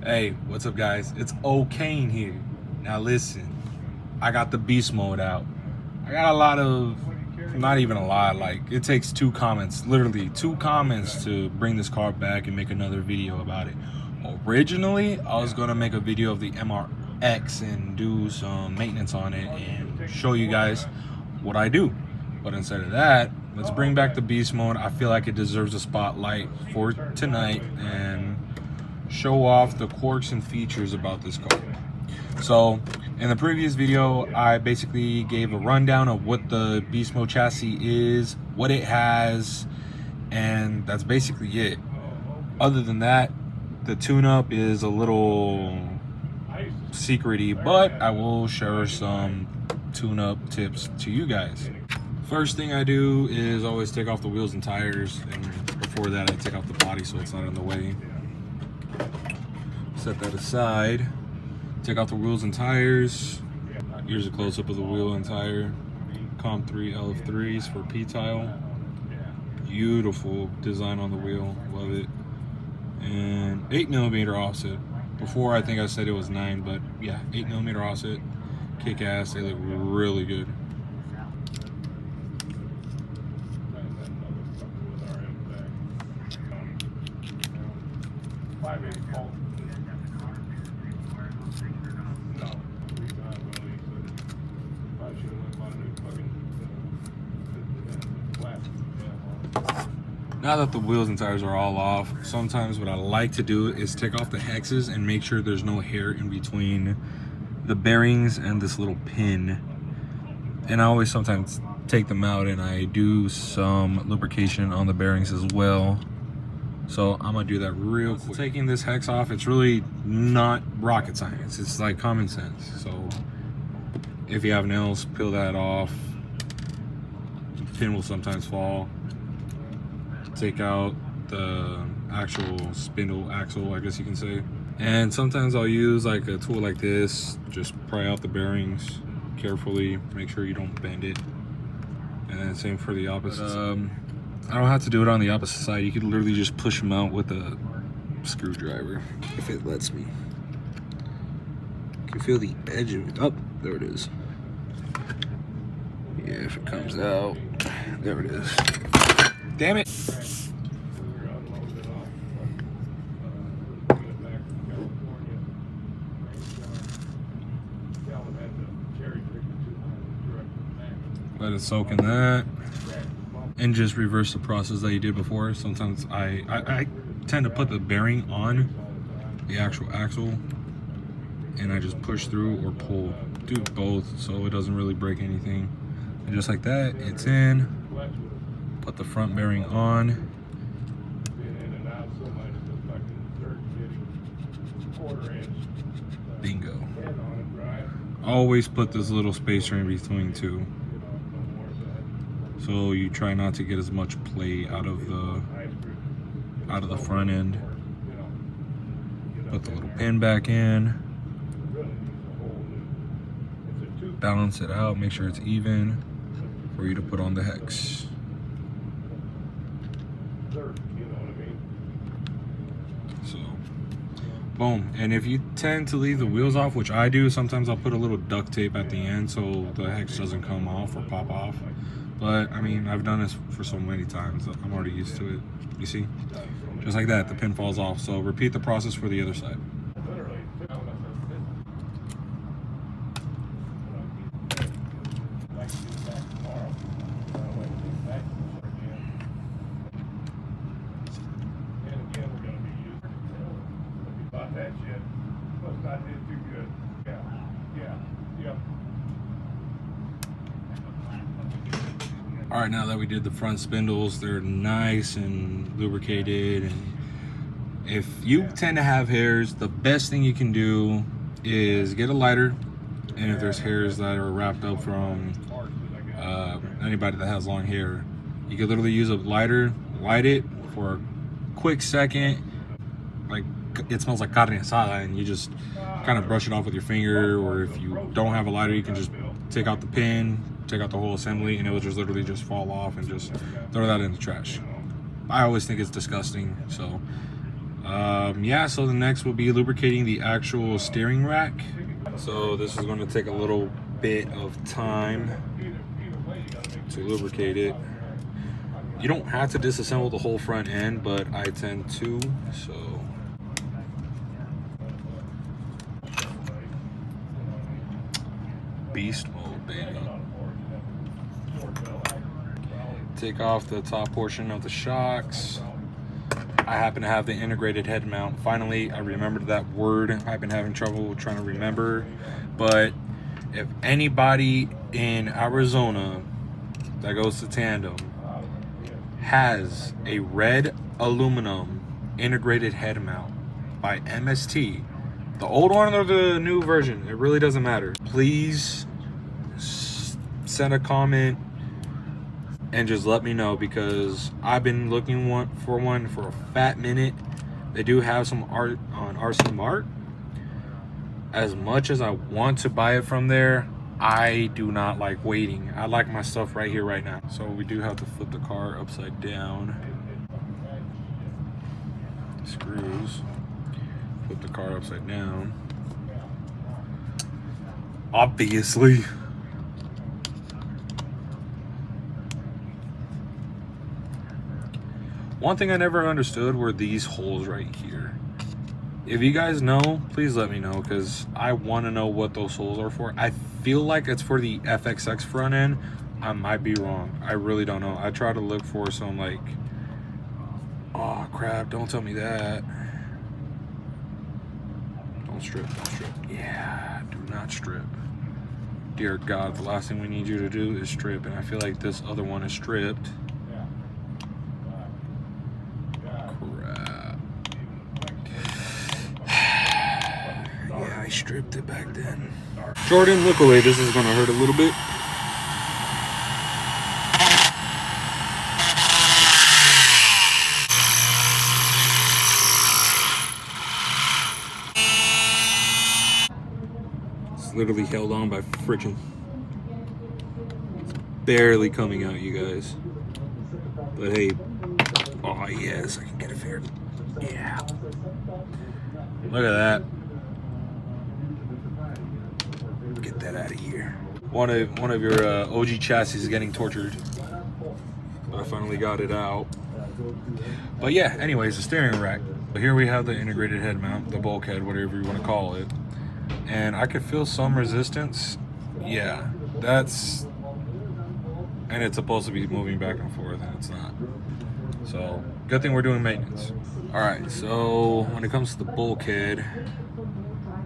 Hey, what's up guys? It's O'Kane here. Now listen, I got the beast mode out. I got a lot of, not even a lot, like it takes literally two comments to bring this car back and make another video about it. Originally, I was gonna make a video of the MRX and do some maintenance on it and show you guys what I do. But instead of that, let's bring back the beast mode. I feel like it deserves a spotlight for tonight and show off the quirks and features about this car. So in the previous video, I basically gave a rundown of what the beast mode chassis is, what it has, and that's basically it. Other than that, the tune-up is a little secrety, but I will share some tune-up tips to you guys. First thing I do is always take off the wheels and tires, and before that I take off the body so it's not in the way. Set that aside, take off the wheels and tires. Here's a close-up of the wheel and tire. Comp 3 LF3s for P-tile. Beautiful design on the wheel, love it. And 8mm offset. Before I think I said it was 9, but yeah, 8mm offset. Kick ass, they look really good. Now that the wheels and tires are all off, sometimes what I like to do is take off the hexes and make sure there's no hair in between the bearings and this little pin. And I always sometimes take them out and I do some lubrication on the bearings as well. So I'm gonna do that real quick. Taking this hex off, it's really not rocket science. It's like common sense. So if you have nails, peel that off. The pin will sometimes fall. Take out the actual spindle axle, I guess you can say. And sometimes I'll use like a tool like this, just pry out the bearings carefully, make sure you don't bend it. And then same for the opposite side. I don't have to do it on the opposite side. You could literally just push them out with a screwdriver, if it lets me. You can feel the edge of it. Oh, there it is. Yeah, if it comes out, there it is. Damn it. Let it soak in that. And just reverse the process that you did before. Sometimes I tend to put the bearing on the actual axle and I just push through or pull. Do both so it doesn't really break anything. And just like that, it's in. Put the front bearing on. Bingo. Always put this little spacer in between too. So you try not to get as much play out of the front end. Put the little pin back in. Balance it out, make sure it's even for you to put on the hex. So, boom. And if you tend to leave the wheels off, which I do, sometimes I'll put a little duct tape at the end so the hex doesn't come off or pop off. But I mean, I've done this for so many times, I'm already used to it. You see? Just like that, the pin falls off. So repeat the process for the other side. All right, now that we did the front spindles, they're nice and lubricated. And if you tend to have hairs, the best thing you can do is get a lighter. And if there's hairs that are wrapped up from anybody that has long hair, you can literally use a lighter, light it for a quick second. Like it smells like carne asada, and you just kind of brush it off with your finger. Or if you don't have a lighter, you can just take out the pin, take out the whole assembly, and it will just literally just fall off and just throw that in the trash. I always think it's disgusting, so Yeah, so the next will be lubricating the actual steering rack. So this is going to take a little bit of time to lubricate it. You don't have to disassemble the whole front end, but I tend to, so. Beast mode, baby. Take off the top portion of the shocks. I happen to have the integrated head mount. Finally, I remembered that word. I've been having trouble trying to remember. But if anybody in Arizona that goes to Tandem has a red aluminum integrated head mount by MST, the old one or the new version, it really doesn't matter. Please send a comment and just let me know, because I've been looking for one for a fat minute. They do have some art on RC Mart. As much as I want to buy it from there, I do not like waiting. I like my stuff right here, right now. So we do have to flip the car upside down. Screws. Flip the car upside down. Obviously. One thing I never understood were these holes right here. If you guys know, please let me know, because I want to know what those holes are for. I feel like it's for the FXX front end. I might be wrong. I really don't know. I try to look for some, like, oh crap, don't tell me that. Don't strip, don't strip. Yeah, do not strip. Dear God, the last thing we need you to do is strip, and I feel like this other one is stripped. I stripped it back then. Jordan, look away. This is gonna hurt a little bit. It's literally held on by friction. It's barely coming out, you guys. But hey, oh yes, I can get it figured. Yeah. Look at that. Get that out of here. One of your OG chassis is getting tortured, but I finally got it out. But yeah, anyways, the steering rack. Here we have the integrated head mount, the bulkhead, whatever you want to call it, and I could feel some resistance. Yeah, that's, and it's supposed to be moving back and forth, and it's not. So good thing we're doing maintenance. All right, so when it comes to the bulkhead,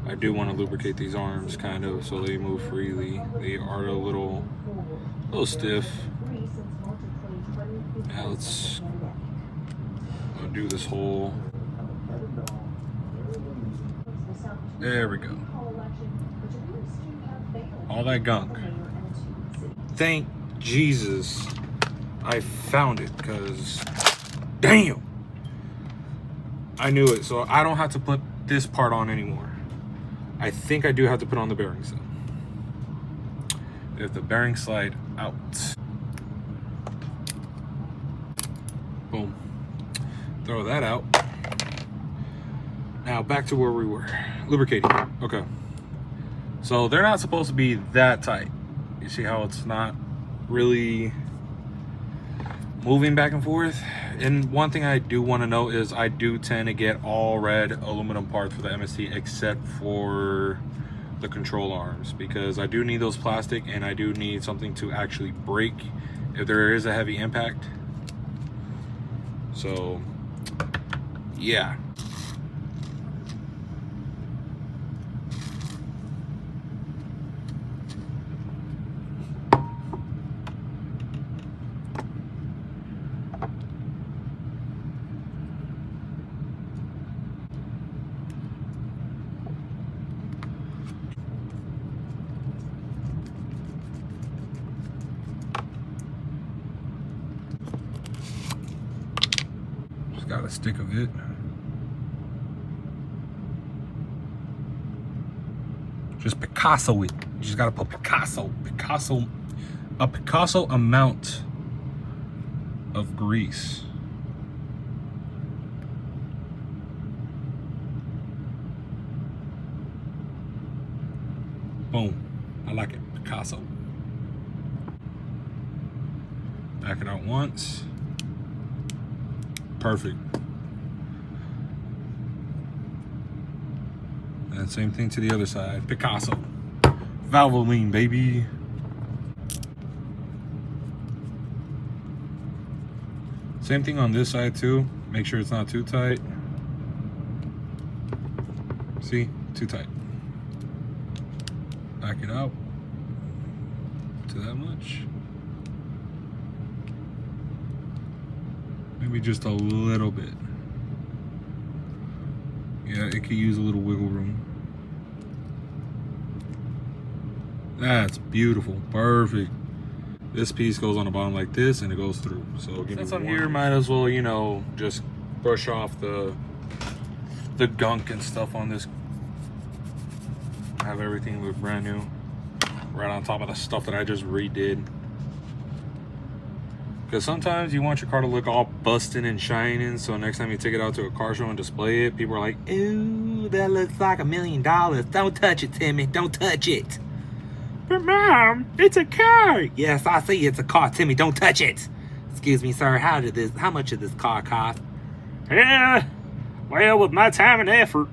I do want to lubricate these arms kind of so they move freely. They are a little stiff. Now let's undo this hole. There we go. All that gunk. Thank Jesus I found it, because damn, I knew it. So I don't have to put this part on anymore. I think I do have to put on the bearings though. If the bearings slide out. Boom. Throw that out. Now back to where we were. Lubricating. Okay. So they're not supposed to be that tight. You see how it's not really moving back and forth? And one thing I do want to note is I do tend to get all red aluminum parts for the MST except for the control arms, because I do need those plastic, and I do need something to actually break if there is a heavy impact. So yeah. Got a stick of it. Just Picasso it. You just gotta put Picasso a Picasso amount of grease. Boom. I like it. Picasso. Back it out once. Perfect. And same thing to the other side. Picasso. Valvoline, baby. Same thing on this side too. Make sure it's not too tight. See? Too tight. Back it out to that much. Maybe just a little bit. Yeah, it could use a little wiggle room. That's beautiful. Perfect. This piece goes on the bottom like this and it goes through. So since I'm here, might as well, you know, just brush off the gunk and stuff on this. Have everything look brand new. Right on top of the stuff that I just redid. Because sometimes you want your car to look all busting and shining, so next time you take it out to a car show and display it, people are like, ooh, that looks like $1 million. Don't touch it, Timmy. Don't touch it. But Mom, it's a car. Yes, I see it's a car, Timmy. Don't touch it. Excuse me, sir. How much did this car cost? Yeah, well, with my time and effort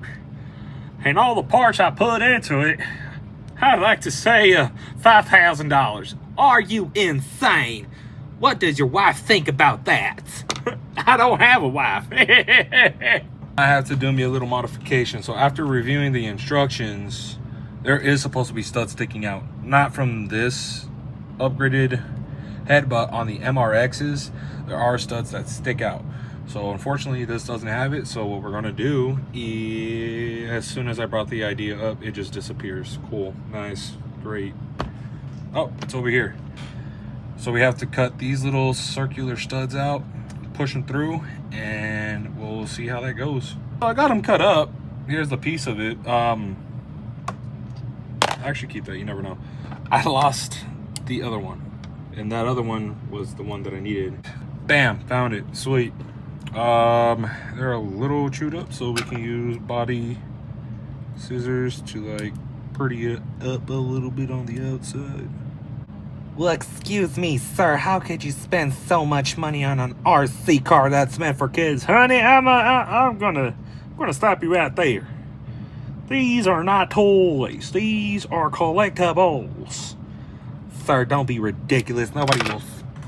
and all the parts I put into it, I'd like to say $5,000. Are you insane? What does your wife think about that? I don't have a wife. I have to do me a little modification. So after reviewing the instructions, there is supposed to be studs sticking out. Not from this upgraded head, but on the MRXs, there are studs that stick out. So unfortunately, this doesn't have it. So what we're gonna do is, as soon as I brought the idea up, it just disappears. Cool, nice, great. Oh, it's over here. So we have to cut these little circular studs out, push them through, and we'll see how that goes. So I got them cut up. Here's the piece of it. Actually keep that, you never know. I lost the other one, and that other one was the one that I needed. Bam, found it, sweet. They're a little chewed up, so we can use body scissors to like pretty it up a little bit on the outside. Well, excuse me, sir. How could you spend so much money on an RC car that's meant for kids? Honey, I'm gonna stop you right there. These are not toys. These are collectibles. Sir, don't be ridiculous. Nobody will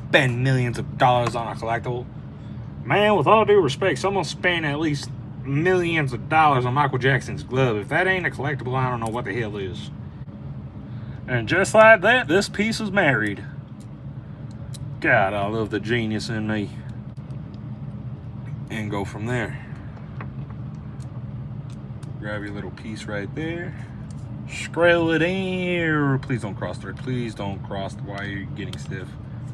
spend millions of dollars on a collectible. Man, with all due respect, someone spent at least millions of dollars on Michael Jackson's glove. If that ain't a collectible, I don't know what the hell is. And just like that, this piece is married. God, I love the genius in me. And go from there. Grab your little piece right there. Screw it in. Please don't cross thread. Please don't cross while you're getting stiff.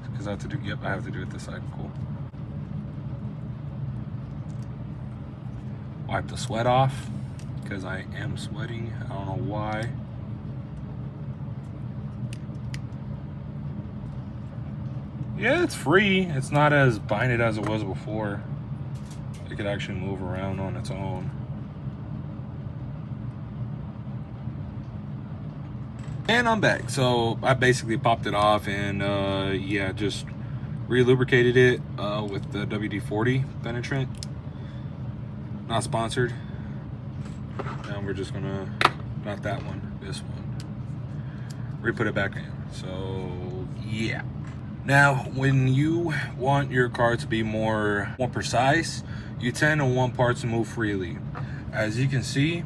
Because I have to do, yep, I have to do it this side. Cool. Wipe the sweat off. Because I am sweating. I don't know why. Yeah, it's free. It's not as binded as it was before. It could actually move around on its own. And I'm back. So I basically popped it off and yeah, just re-lubricated it with the WD-40 penetrant. Not sponsored. Now we're just gonna, not that one, this one. Re-put it back in. So yeah. Now, when you want your car to be more precise, you tend to want parts to move freely. As you can see,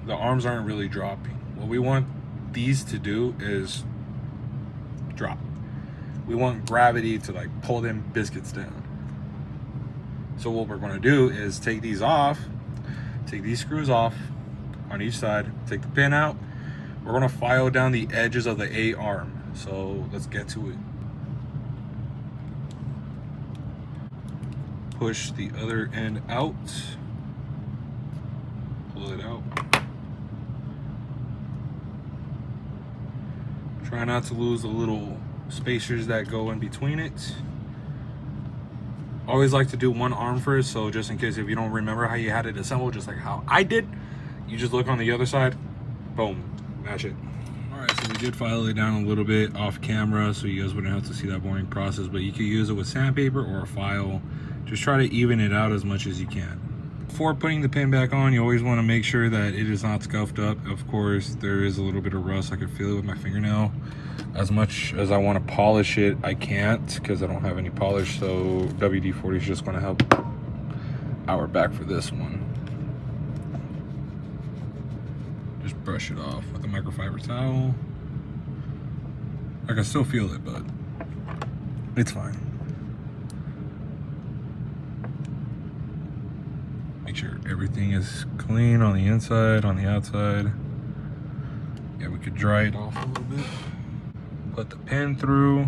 the arms aren't really dropping. What we want these to do is drop. We want gravity to like pull them biscuits down. So what we're gonna do is take these off, take these screws off on each side, take the pin out. We're gonna file down the edges of the A arm. So let's get to it. Push the other end out, pull it out. Try not to lose the little spacers that go in between it. Always like to do one arm first, so just in case if you don't remember how you had it assembled, just like how I did, you just look on the other side, boom, match it. So we did file it down a little bit off camera so you guys wouldn't have to see that boring process, but you could use it with sandpaper or a file. Just try to even it out as much as you can. Before putting the pin back on, you always want to make sure that it is not scuffed up. Of course, there is a little bit of rust. I can feel it with my fingernail. As much as I want to polish it, I can't because I don't have any polish, so WD-40 is just going to help our back for this one. Just brush it off with a microfiber towel. I can still feel it, but it's fine. Make sure everything is clean on the inside, on the outside. Yeah, we could dry it off a little bit. Put the pin through.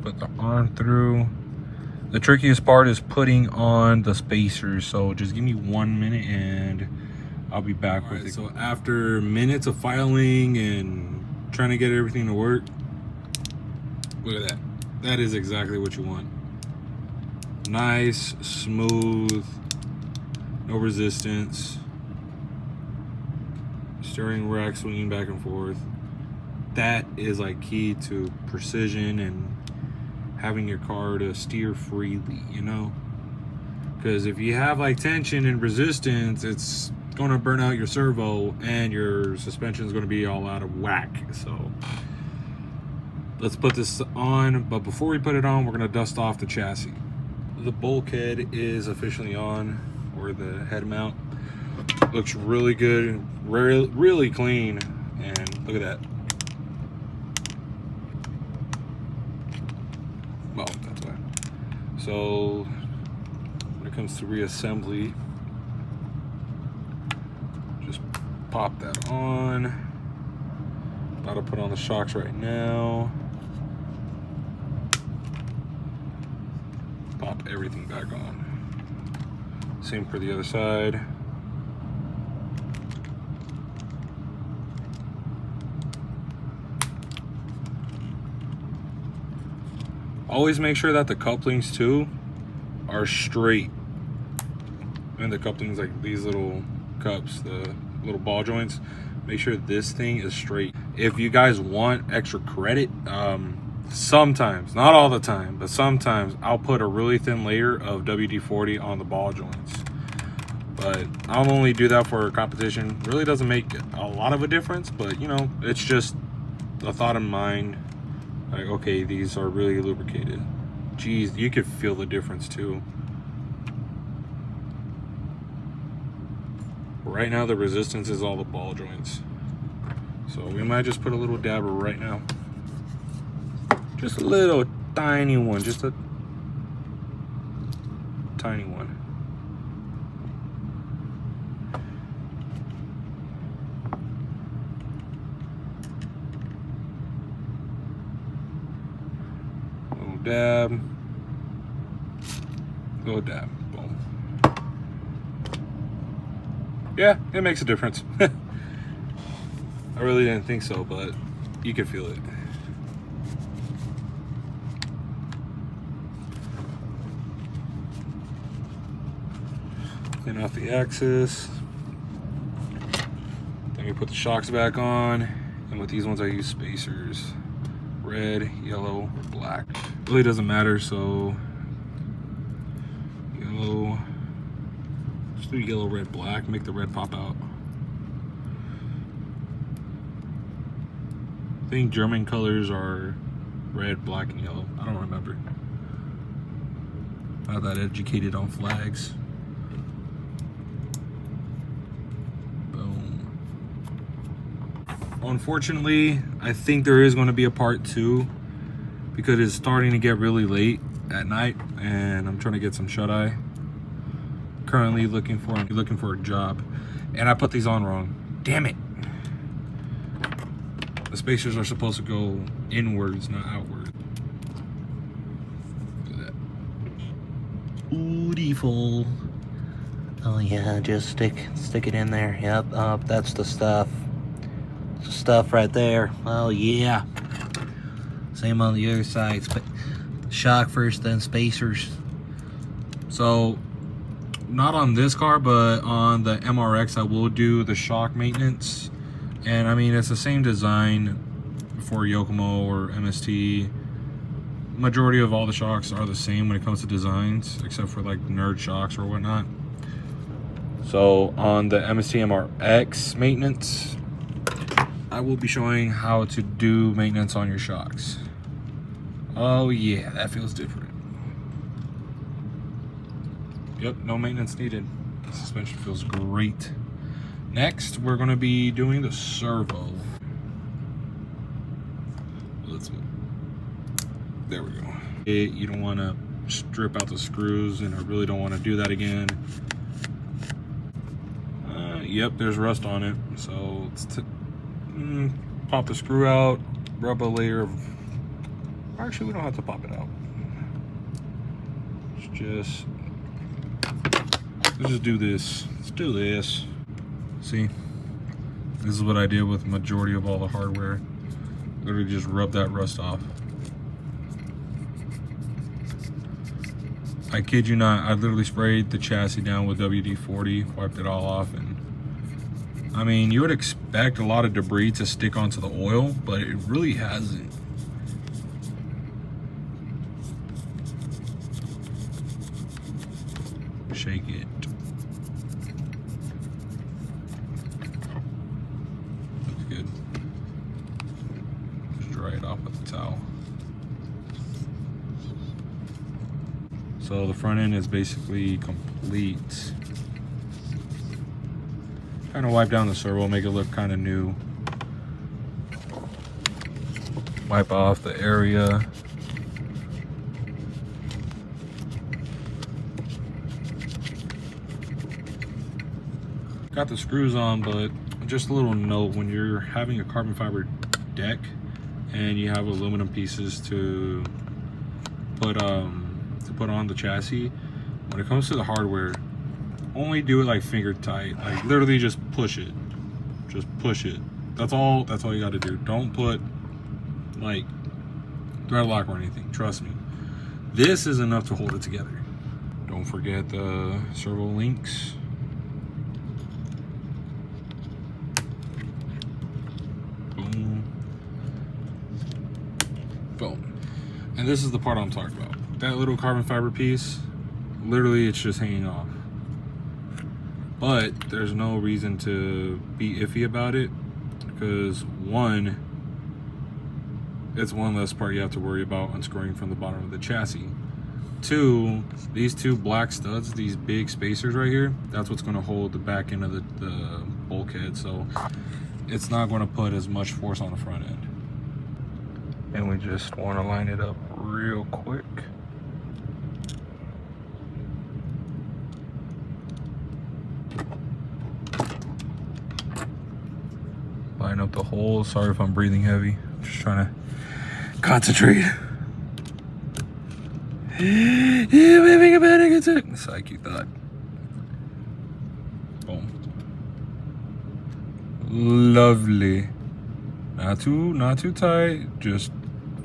Put the arm through. The trickiest part is putting on the spacers, so just give me 1 minute and I'll be back with it. So after minutes of filing and trying to get everything to work, look at that. That is exactly what you want. Nice, smooth, no resistance. Steering rack swinging back and forth. That is like key to precision and having your car to steer freely, you know? Because if you have like tension and resistance, it's going to burn out your servo and your suspension is going to be all out of whack. So let's put this on, but before we put it on, we're going to dust off the chassis. The bulkhead is officially on, or the head mount. Looks really good, really clean, and look at that. Well, that's why. So when it comes to reassembly, just pop that on. About to put on the shocks right now. Pop everything back on. Same for the other side. Always make sure that the couplings too are straight. And the couplings, like these little cups, the little ball joints, make sure this thing is straight. If you guys want extra credit, sometimes, not all the time, but sometimes I'll put a really thin layer of WD-40 on the ball joints. But I'll only do that for competition. Really doesn't make a lot of a difference, but you know, it's just a thought in mind. Like, okay, these are really lubricated. Geez, you could feel the difference too. Right now, the resistance is all the ball joints. So we might just put a little dabber right now. Just a little tiny one, just a tiny one. Little dab. Little dab. Boom. Yeah, it makes a difference. I really didn't think so, but you can feel it. Clean off the axis. Then we put the shocks back on. And with these ones, I use spacers. Red, yellow, black. Really doesn't matter, so yellow. Just do yellow, red, black. Make the red pop out. I think German colors are red, black, and yellow. I don't remember. Not that educated on flags. Boom. Unfortunately, I think there is going to be a part 2 because it's starting to get really late at night and I'm trying to get some shut-eye. Currently looking for a job, and I put these on wrong. Damn it. The spacers are supposed to go inwards, not outward. Look at that. Beautiful. Oh yeah, just stick it in there. Yep, that's the stuff. It's the stuff right there. Oh yeah. Same on the other side. Shock first, then spacers. So, not on this car, but on the MRX, I will do the shock maintenance. And I mean, it's the same design for Yokomo or MST. Majority of all the shocks are the same when it comes to designs, except for like nerd shocks or whatnot. So on the MST MRX maintenance, I will be showing how to do maintenance on your shocks. Oh yeah, that feels different. Yep, no maintenance needed. The suspension feels great. Next, we're gonna be doing the servo. There we go. You don't wanna strip out the screws, and I really don't wanna do that again. Yep, there's rust on it. So let's pop the screw out, rub a layer of, actually we don't have to pop it out. Let's just do this. Let's do this. See, this is what I did with majority of all the hardware. Literally just rub that rust off. I kid you not, I literally sprayed the chassis down with WD-40, wiped it all off, and I mean, you would expect a lot of debris to stick onto the oil, but it really hasn't. Shake it. Looks good. Just dry it off with the towel. So the front end is basically complete. Kind of wipe down the servo, make it look kind of new. Wipe off the area. Got the screws on, but just a little note, when you're having a carbon fiber deck and you have aluminum pieces to put on the chassis, when it comes to the hardware, only do it like finger tight. Like literally just push it. Just push it. That's all you gotta do. Don't put like thread lock or anything. Trust me. This is enough to hold it together. Don't forget the servo links. Boom. Boom. And this is the part I'm talking about. That little carbon fiber piece, literally it's just hanging off. But there's no reason to be iffy about it, because one, it's one less part you have to worry about unscrewing from the bottom of the chassis. Two, these two black studs, these big spacers right here, that's what's going to hold the back end of the bulkhead, so it's not going to put as much force on the front end. And we just want to line it up real quick. Line up the hole. Sorry if I'm breathing heavy. I'm just trying to concentrate. Yeah, I'm having a panic attack. Psych, you thought. Boom. Lovely. Not too tight. Just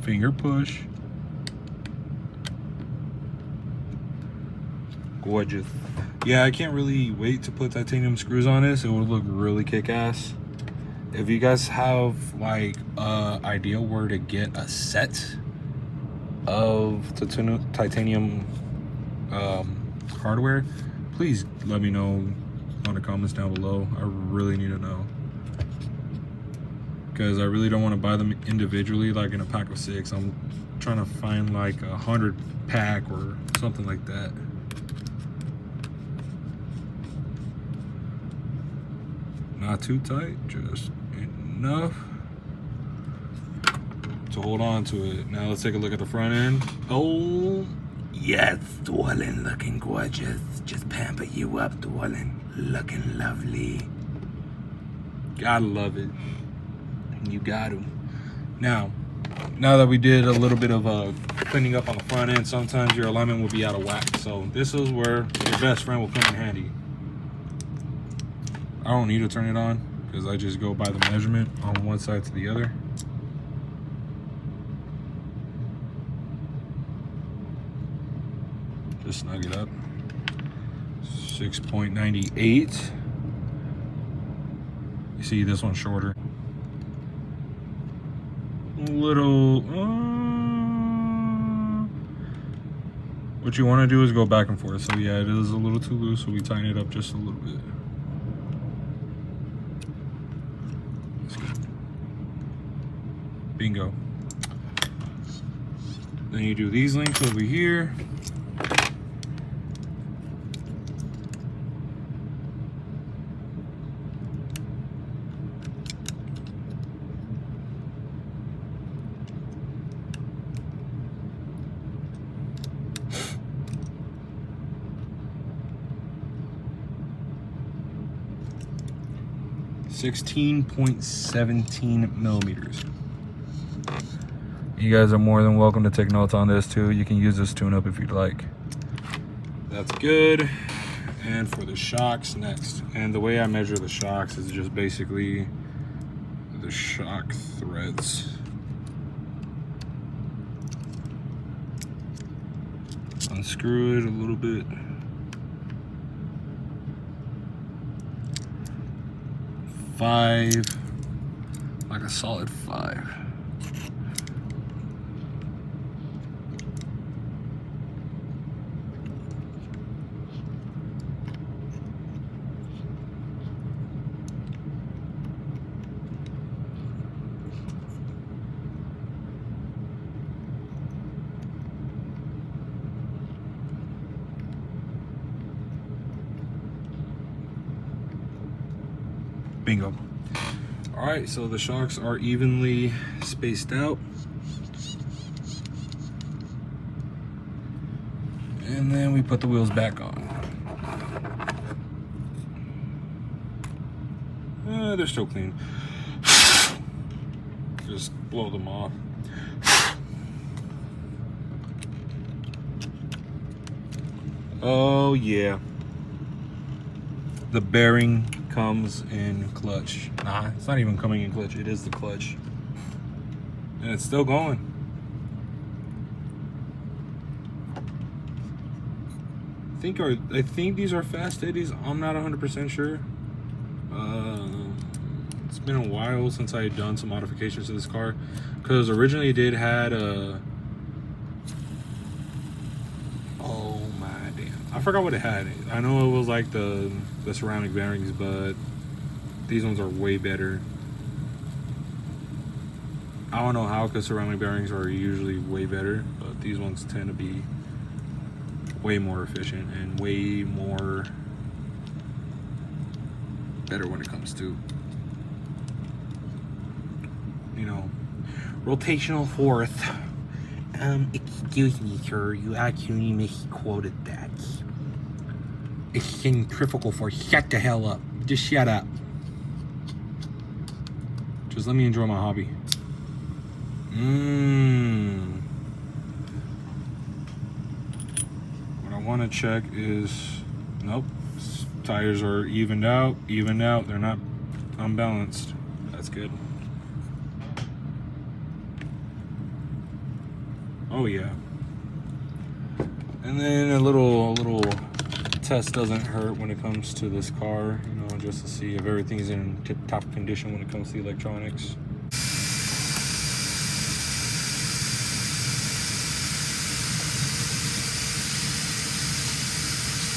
finger push. Gorgeous. Yeah, I can't really wait to put titanium screws on this. It would look really kick-ass. If you guys have like idea where to get a set of titanium hardware, please let me know on the comments down below. I really need to know, because I really don't want to buy them individually like in a pack of 6. I'm trying to find like 100 pack or something like that. Not too tight, just enough to hold on to it. Now let's take a look at the front end. Oh yes, Dwellin, looking gorgeous. Just pamper you up, Dwellin, looking lovely. Gotta love it. You got to. Now that we did a little bit of cleaning up on the front end, sometimes your alignment will be out of whack, so this is where your best friend will come in handy. I don't need to turn it on, because I just go by the measurement on one side to the other. Just snug it up. 6.98. You see this one's shorter. little. What you want to do is go back and forth. So yeah, it is a little too loose, so we tighten it up just a little bit. That's good. Bingo. Then you do these links over here. (16.17 millimeters). You guys are more than welcome to take notes on this too. You can use this tune-up if you'd like. That's good. And for the shocks next. And the way I measure the shocks is just basically the shock threads. Unscrew it a little bit. 5, like a solid 5. Bingo. All right, so the shocks are evenly spaced out. And then we put the wheels back on. They're still clean. Just blow them off. Oh yeah. The bearing comes in clutch. Nah, it's not even coming in clutch. It is the clutch. And it's still going. I think these are fast eddies. I'm not 100% sure. It's been a while since I had done some modifications to this car, because originally it did had a, oh my damn, I forgot what it had. I know it was like the ceramic bearings, but these ones are way better. I don't know how, because ceramic bearings are usually way better, but these ones tend to be way more efficient and way more better when it comes to, you know, rotational force. Excuse me, sir, you actually misquoted that. It's centrifugal force. Shut the hell up. Just shut up. Just let me enjoy my hobby. What I want to check is, nope, tires are evened out. They're not unbalanced. That's good. Oh yeah. And then a little test doesn't hurt when it comes to this car, you know, just to see if everything's in tip-top condition when it comes to the electronics.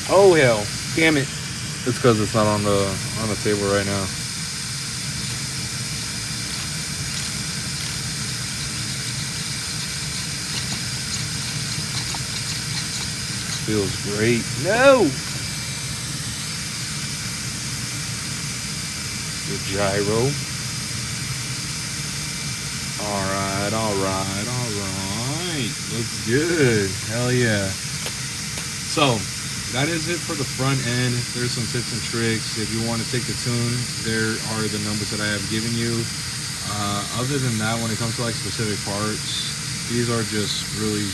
Oh hell, damn it. It's because it's not on the table right now. Feels great. No! The gyro. Alright. Looks good. Hell yeah. So, that is it for the front end. There's some tips and tricks. If you want to take the tune, there are the numbers that I have given you. Other than that, when it comes to like specific parts, these are just really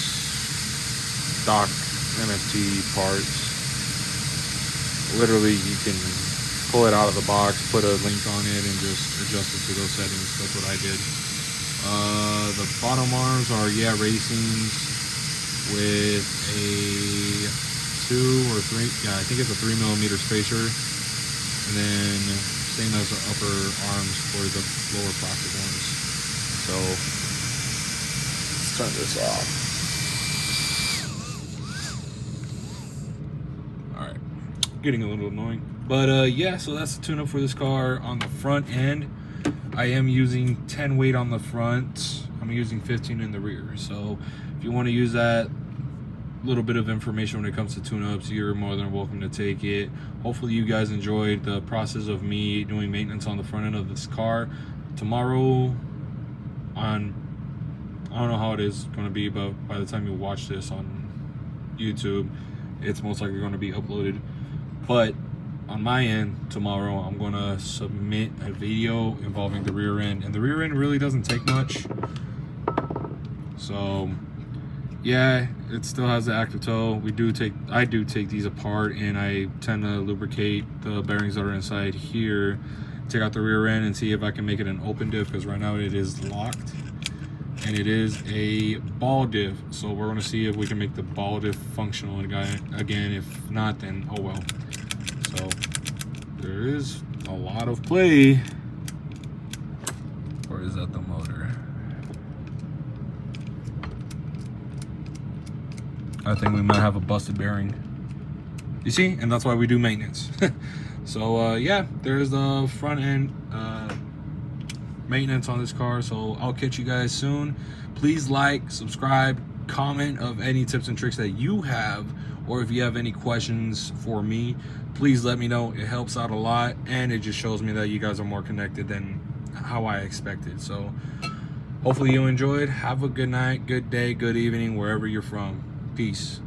stock MFT parts. Literally, you can pull it out of the box, put a link on it, and just adjust it to those settings. That's what I did. The bottom arms are, yeah, racings with a 2 or 3, yeah, I think it's a 3mm spacer, and then same as the upper arms for the lower plastic ones. So turn this off. All right, getting a little annoying. But yeah, so that's the tune-up for this car on the front end. I am using 10 weight on the front. I'm using 15 in the rear. So if you want to use that little bit of information when it comes to tune-ups, you're more than welcome to take it. Hopefully you guys enjoyed the process of me doing maintenance on the front end of this car. Tomorrow on, I don't know how it is going to be, but by the time you watch this on YouTube, it's most likely going to be uploaded. But on my end, tomorrow I'm going to submit a video involving the rear end, and the rear end really doesn't take much. So yeah, it still has the active tow. I do take these apart, and I tend to lubricate the bearings that are inside here, take out the rear end and see if I can make it an open diff, because right now it is locked and it is a ball diff. So we're going to see if we can make the ball diff functional again. If not, then oh well. So there is a lot of play. Or is that the motor? I think we might have a busted bearing. You see? And that's why we do maintenance. So yeah, there's the front end maintenance on this car. So I'll catch you guys soon. Please like, subscribe, comment of any tips and tricks that you have, or if you have any questions for me, please let me know. It helps out a lot, and it just shows me that you guys are more connected than how I expected. So hopefully you enjoyed. Have a good night, good day, good evening, wherever you're from. Peace.